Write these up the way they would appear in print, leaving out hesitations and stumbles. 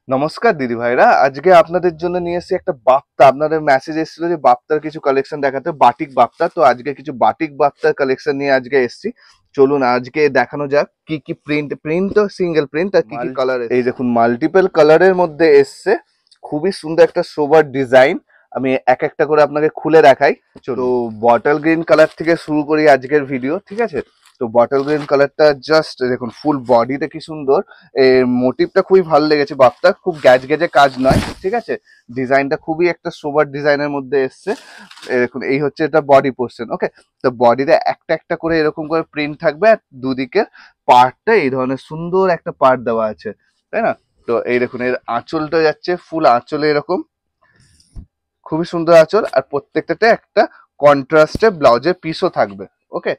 নমস্কার দিদি ভাইরা, আজকে আপনাদের জন্য নিয়ে এসেছি একটা বাপ্তা। আপনাদের মেসেজ এসেছিল যে বাপ্তার কিছু কালেকশন দেখাতে, বাটিক বাপ্তা। তো আজকে কিছু বাটিক বাপ্তার কালেকশন নিয়ে আজকে এসেছি। চলুন আজকে দেখানো যাক কি কি প্রিন্ট। প্রিন্ট তো সিঙ্গেল প্রিন্ট, আর কি কি কালার। এই দেখুন মাল্টিপল কালারের মধ্যে এসছে, খুবই সুন্দর একটা সোবার ডিজাইন। আমি এক একটা করে আপনাকে খুলে দেখাই। তো বটল গ্রিন কালার থেকে শুরু করি আজকের ভিডিও, ঠিক আছে? তো বটল গ্রিন কালারটা জাস্ট দেখুন, ফুল বডিতে কি সুন্দর। মোটিভটা খুবই ভালো লেগেছে বাপ্তা, খুব গ্যাজ গ্যাজে কাজ নয়, ঠিক আছে? ডিজাইনটা খুবই একটা সোবার ডিজাইনের মধ্যে এসছে। দেখুন এই হচ্ছে এটা বডি পোর্শন, ওকে? তো বডিতে একটা একটা করে এরকম করে প্রিন্ট থাকবে, আর দুদিকের পার্টটা এই ধরনের সুন্দর একটা পার্ট দেওয়া আছে, তাই না? তো এই দেখুন এর আঁচলটা যাচ্ছে ফুল আঁচলে এরকম, খুবই সুন্দর আঁচল। আর প্রত্যেকটাতে একটা কন্ট্রাস্টে ব্লাউজের পিসও থাকবে, ওকে?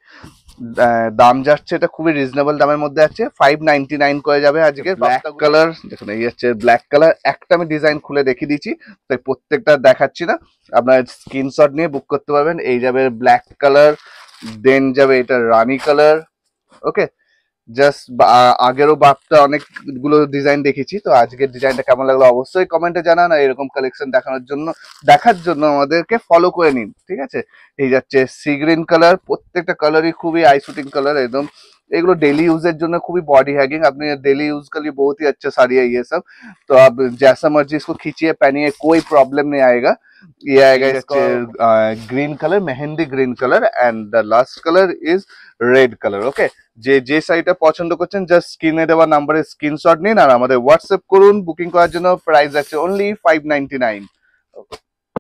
দাম যাচ্ছে, এটা খুবই রিজনেবল দামের মধ্যে আছে, 599 করে যাবে আজকে। ব্ল্যাক কালার দেখুন, এই হচ্ছে ব্ল্যাক কালার। একটা আমি ডিজাইন খুলে দেখিয়ে দিচ্ছি, তাই প্রত্যেকটা দেখাচ্ছি না, আপনার স্ক্রিনশট নিয়ে বুক করতে পারবেন। এই যাবে ব্ল্যাক কালার, দেন যাবে এটা রানী কালার, ওকে? জাস্ট আগেরও বাপটা অনেকগুলো ডিজাইন দেখেছি, তো আজকের ডিজাইনটা কেমন লাগলো অবশ্যই কমেন্টে জানান। আর এরকম কালেকশন দেখার জন্য আমাদেরকে ফলো করে নিন, ঠিক আছে? এই যাচ্ছে সি গ্রিন কালার, প্রত্যেকটা কালারই খুবই আই শুটিং কালার একদম। एगलो डेली यूजेर जोन खूब बॉडी हैगिंग, अपने डेली यूज के लिए बहुत ही अच्छा साड़ी है ये सब। तो आप जैसा मर्जी इसको खींचिए पहनिए, कोई प्रॉब्लम नहीं आएगा। ये आएगा इसका green colour, mehndi green colour, and the last colour is red colour, okay? যে শাড়িটা পছন্দ করছেন জাস্ট স্ক্রিনে দেওয়া নাম্বারে স্ক্রিনশট নিন আর আমাদের হোয়াটসঅ্যাপ করুন। বুকিং করার জন্য প্রাইস আছে অনলি 599।